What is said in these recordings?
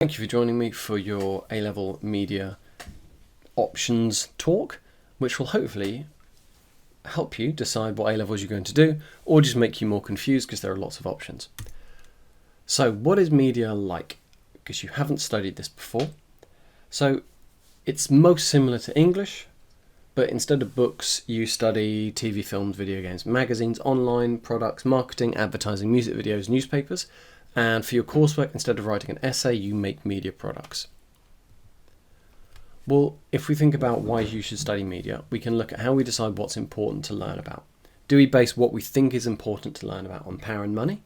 Thank you for joining me for your A-level media options talk, which will hopefully help you decide what A-levels you're going to do, or just make you more confused because there are lots of options. So what is media like? Because you haven't studied this before. So it's most similar to English, but instead of books, you study TV, films, video games, magazines, online products, marketing, advertising, music videos, newspapers. And for your coursework, instead of writing an essay, you make media products. Well, if we think about why you should study media, we can look at how we decide what's important to learn about. Do we base what we think is important to learn about on power and money?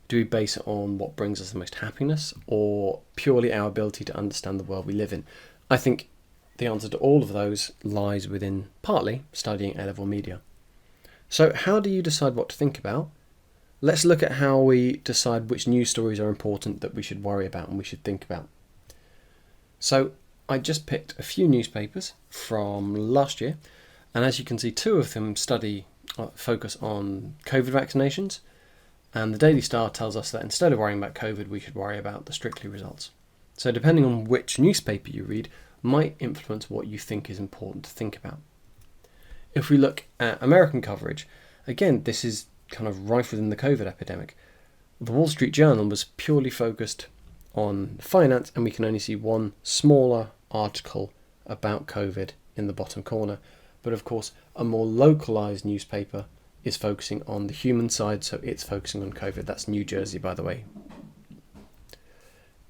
Do we base it on what brings us the most happiness, or purely our ability to understand the world we live in? I think the answer to all of those lies within partly studying A-level media. So how do you decide what to think about? Let's look at how we decide which news stories are important that we should worry about and we should think about. So I just picked a few newspapers from last year, and as you can see, two of them focus on COVID vaccinations, and the Daily Star tells us that instead of worrying about COVID, we should worry about the Strictly results. So depending on which newspaper you read might influence what you think is important to think about. If we look at American coverage, again, this is kind of rife within the COVID epidemic. The Wall Street Journal was purely focused on finance, and we can only see one smaller article about COVID in the bottom corner. But of course, a more localized newspaper is focusing on the human side, so it's focusing on COVID. That's New Jersey, by the way.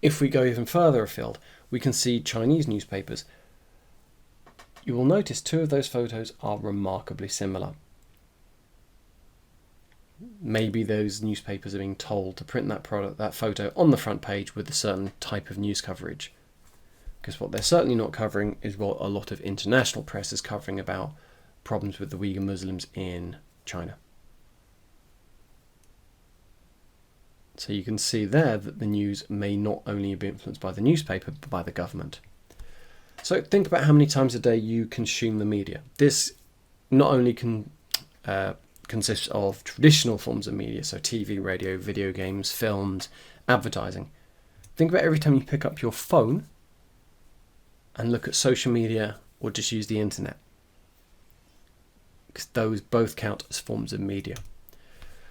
If we go even further afield, we can see Chinese newspapers. You will notice two of those photos are remarkably similar. Maybe those newspapers are being told to print that photo on the front page with a certain type of news coverage. Because what they're certainly not covering is what a lot of international press is covering about problems with the Uyghur Muslims in China. So you can see there that the news may not only be influenced by the newspaper, but by the government. So think about how many times a day you consume the media. This not only consists of traditional forms of media, so TV, radio, video games, films, advertising. Think about every time you pick up your phone and look at social media or just use the internet, because those both count as forms of media.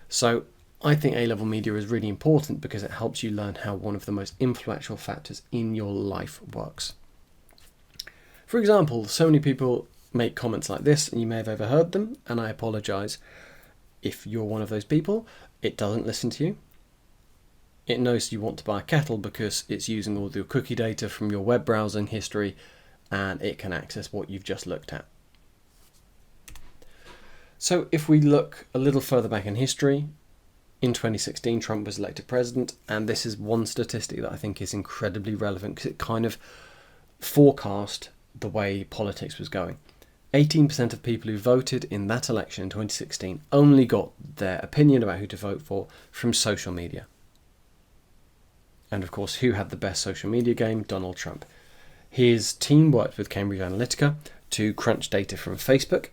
So I think A-level media is really important because it helps you learn how one of the most influential factors in your life works. For example, so many people make comments like this, and you may have overheard them, and I apologise if you're one of those people. It doesn't listen to you. It knows you want to buy a kettle because it's using all your cookie data from your web browsing history, and it can access what you've just looked at. So if we look a little further back in history, in 2016 Trump was elected president, and this is one statistic that I think is incredibly relevant because it kind of forecast the way politics was going. 18% of people who voted in that election in 2016 only got their opinion about who to vote for from social media. And of course, who had the best social media game? Donald Trump. His team worked with Cambridge Analytica to crunch data from Facebook.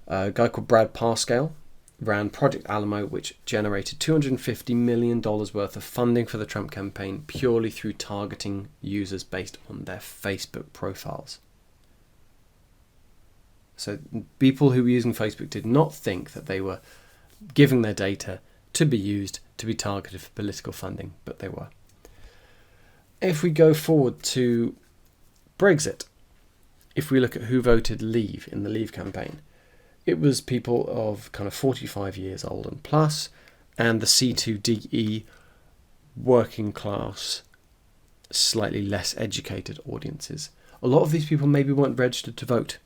A guy called Brad Parscale ran Project Alamo, which generated $250 million worth of funding for the Trump campaign purely through targeting users based on their Facebook profiles. So people who were using Facebook did not think that they were giving their data to be used to be targeted for political funding, but they were. If we go forward to Brexit, if we look at who voted Leave in the Leave campaign, it was people of kind of 45 years old and plus, and the C2DE working class, slightly less educated audiences. A lot of these people maybe weren't registered to vote.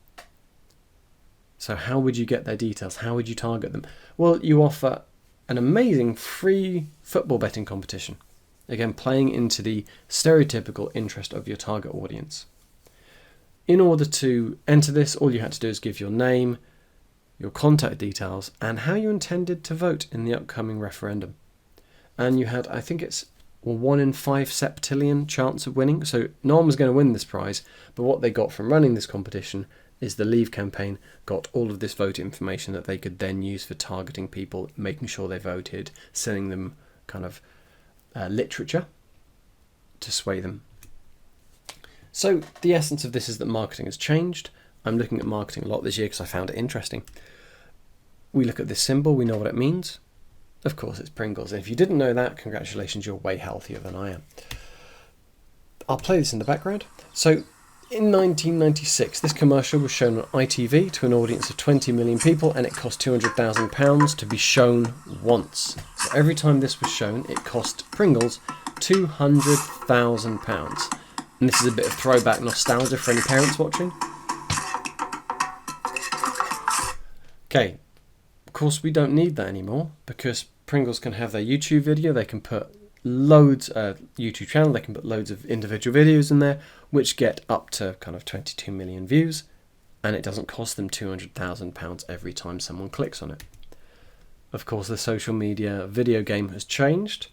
So how would you get their details? How would you target them? Well, you offer an amazing free football betting competition. Again, playing into the stereotypical interest of your target audience. In order to enter this, all you had to do is give your name, your contact details, and how you intended to vote in the upcoming referendum. And you had, I think it's a 1 in 5 septillion chance of winning. So no one was going to win this prize, but what they got from running this competition is the Leave campaign got all of this voter information that they could then use for targeting people, making sure they voted, sending them kind of literature to sway them. So the essence of this is that marketing has changed. I'm looking at marketing a lot this year because I found it interesting. We look at this symbol, we know what it means. Of course, it's Pringles. And if you didn't know that, congratulations, you're way healthier than I am. I'll play this in the background. So in 1996, this commercial was shown on ITV to an audience of 20 million people, and it cost £200,000 to be shown once. So every time this was shown, it cost Pringles £200,000. And this is a bit of throwback nostalgia for any parents watching. Okay, of course we don't need that anymore because Pringles can have their YouTube video, they can put loads YouTube channel, they can put loads of individual videos in there which get up to kind of 22 million views, and it doesn't cost them £200,000 every time someone clicks on it. Of course, the social media video game has changed.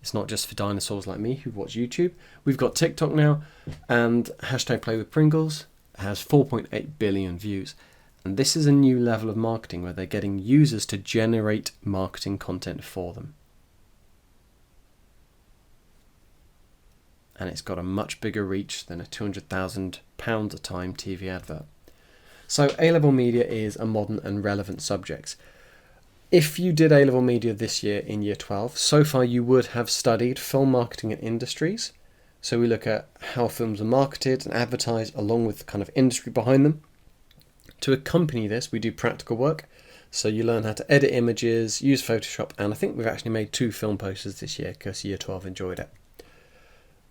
It's not just for dinosaurs like me who watch YouTube. We've got TikTok now, and hashtag Play with Pringles has 4.8 billion views. And this is a new level of marketing where they're getting users to generate marketing content for them. And it's got a much bigger reach than a £200,000 a time TV advert. So A-level media is a modern and relevant subject. If you did A-level media this year in year 12, so far you would have studied film marketing and industries. So we look at how films are marketed and advertised along with the kind of industry behind them. To accompany this, we do practical work. So you learn how to edit images, use Photoshop, and I think we've actually made 2 film posters this year because year 12 enjoyed it.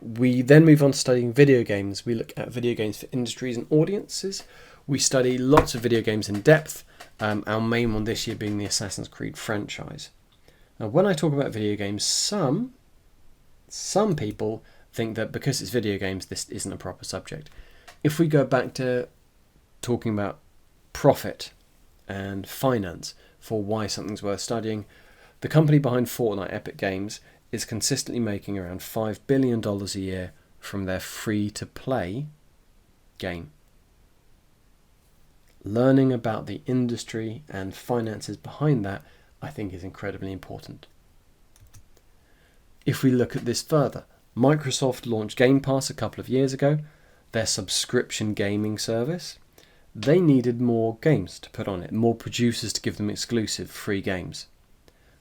We then move on to studying video games. We look at video games for industries and audiences. We study lots of video games in depth, our main one this year being the Assassin's Creed franchise. Now, when I talk about video games, some people think that because it's video games, this isn't a proper subject. If we go back to talking about profit and finance for why something's worth studying, the company behind Fortnite, Epic Games, is consistently making around $5 billion a year from their free-to-play game. Learning about the industry and finances behind that, I think, is incredibly important. If we look at this further, Microsoft launched Game Pass a couple of years ago, their subscription gaming service. They needed more games to put on it, more producers to give them exclusive free games.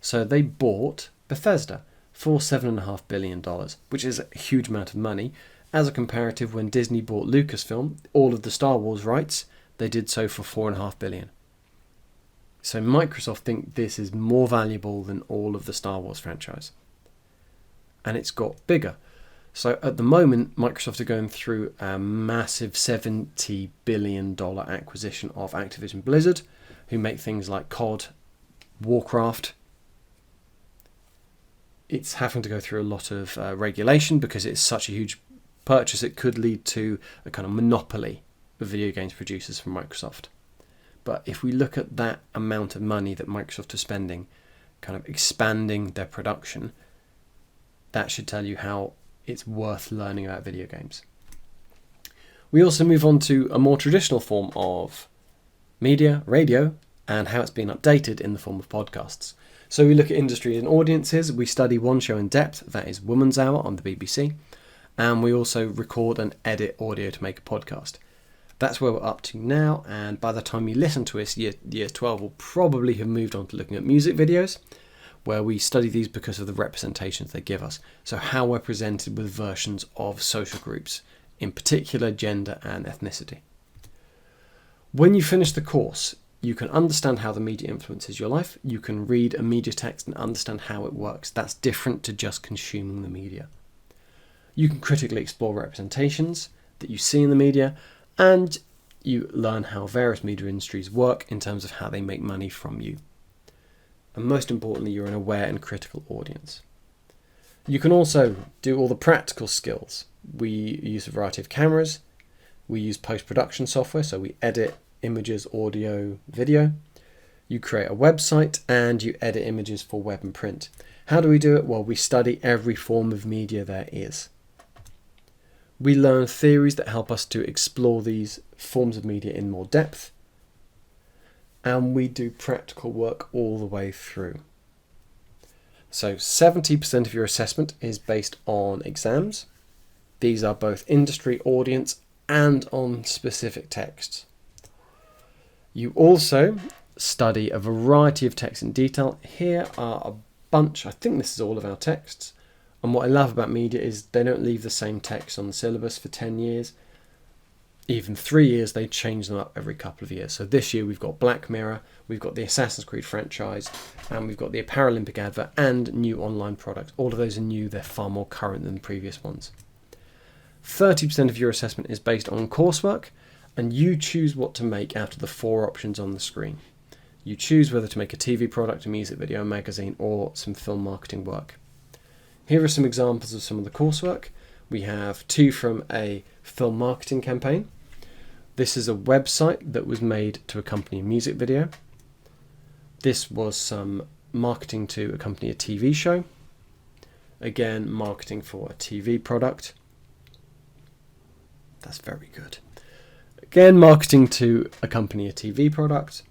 So they bought Bethesda for $7.5 billion, which is a huge amount of money. As a comparative, when Disney bought Lucasfilm, all of the Star Wars rights, they did so for $4.5 billion. So Microsoft think this is more valuable than all of the Star Wars franchise. And it's got bigger. So at the moment, Microsoft are going through a massive $70 billion acquisition of Activision Blizzard, who make things like COD, Warcraft. It's having to go through a lot of regulation because it's such a huge purchase. It could lead to a kind of monopoly of video games producers from Microsoft. But if we look at that amount of money that Microsoft is spending, kind of expanding their production, that should tell you how it's worth learning about video games. We also move on to a more traditional form of media, radio, and how it's been updated in the form of podcasts. So we look at industry and audiences. We study one show in depth, that is Woman's Hour on the BBC. And we also record and edit audio to make a podcast. That's where we're up to now, and by the time you listen to us, year 12 will probably have moved on to looking at music videos, where we study these because of the representations they give us. So how we're presented with versions of social groups, in particular gender and ethnicity. When you finish the course, you can understand how the media influences your life. You can read a media text and understand how it works. That's different to just consuming the media. You can critically explore representations that you see in the media, and you learn how various media industries work in terms of how they make money from you. And most importantly, you're an aware and critical audience. You can also do all the practical skills. We use a variety of cameras. We use post-production software, so we edit images, audio, video. You create a website and you edit images for web and print. How do we do it? Well, we study every form of media there is. We learn theories that help us to explore these forms of media in more depth. And we do practical work all the way through. So 70% of your assessment is based on exams. These are both industry, audience, and on specific texts. You also study a variety of texts in detail. Here are a bunch, I think this is all of our texts. And what I love about media is they don't leave the same text on the syllabus for 10 years. Even 3 years, they change them up every couple of years. So this year we've got Black Mirror, we've got the Assassin's Creed franchise, and we've got the Paralympic advert and new online products. All of those are new, they're far more current than the previous ones. 30% of your assessment is based on coursework, and you choose what to make out of the 4 options on the screen. You choose whether to make a TV product, a music video, a magazine, or some film marketing work. Here are some examples of some of the coursework. We have 2 from a film marketing campaign. This is a website that was made to accompany a music video. This was some marketing to accompany a TV show. Again, marketing for a TV product. That's very good. Again, marketing to accompany a TV product.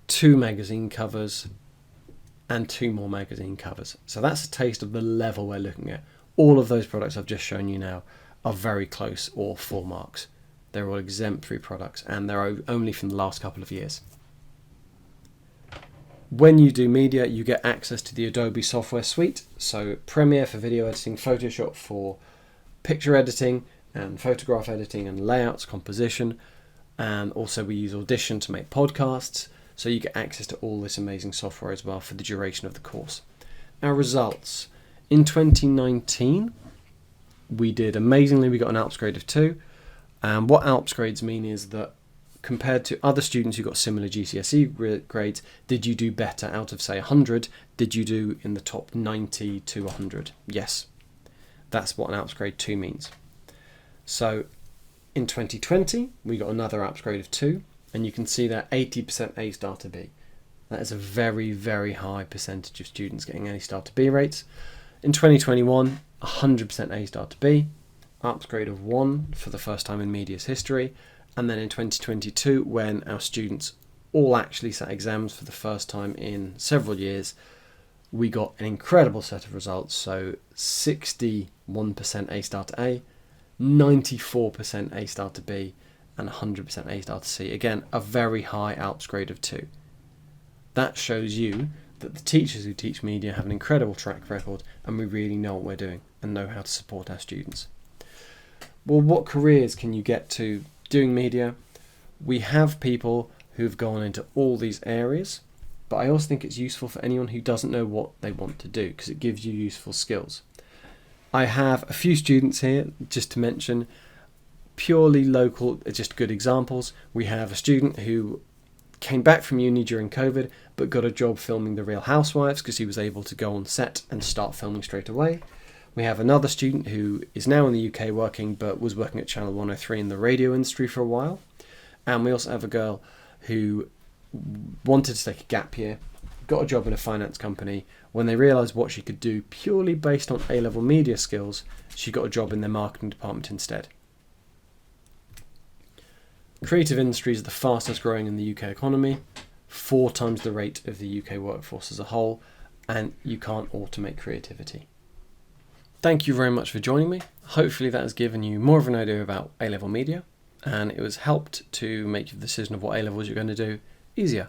2 magazine covers and 2 more magazine covers. So that's a taste of the level we're looking at. All of those products I've just shown you now are very close or full marks. They're all exemplary products and they're only from the last couple of years. When you do media, you get access to the Adobe software suite. So Premiere for video editing, Photoshop for picture editing and photograph editing and layouts, composition. And also we use Audition to make podcasts. So you get access to all this amazing software as well for the duration of the course. Our results. In 2019, we did amazingly. We got an ALPS grade of 2. And what ALPS grades mean is that compared to other students who got similar GCSE grades, did you do better out of, say, 100? Did you do in the top 90 to 100? Yes. That's what an ALPS grade 2 means. So in 2020, we got another ALPS grade of 2. And you can see that 80% A star to B. That is a very, very high percentage of students getting A star to B rates. In 2021, 100% A star to B. ALPS grade of 1 for the first time in media's history. And then in 2022, when our students all actually sat exams for the first time in several years, we got an incredible set of results. So 61% A star to A, 94% A star to B, and 100% A star to C. Again, a very high ALPS grade of 2. That shows you that the teachers who teach media have an incredible track record and we really know what we're doing and know how to support our students. Well, what careers can you get to doing media? We have people who've gone into all these areas, but I also think it's useful for anyone who doesn't know what they want to do because it gives you useful skills. I have a few students here, just to mention, purely local, just good examples. We have a student who came back from uni during COVID but got a job filming The Real Housewives because he was able to go on set and start filming straight away. We have another student who is now in the UK working but was working at Channel 103 in the radio industry for a while. And we also have a girl who wanted to take a gap year, got a job in a finance company. When they realised what she could do purely based on A-level media skills, she got a job in their marketing department instead. Creative industries are the fastest growing in the UK economy, 4 times the rate of the UK workforce as a whole, and you can't automate creativity. Thank you very much for joining me. Hopefully that has given you more of an idea about A-level media, and it was helped to make your decision of what A-levels you're going to do easier.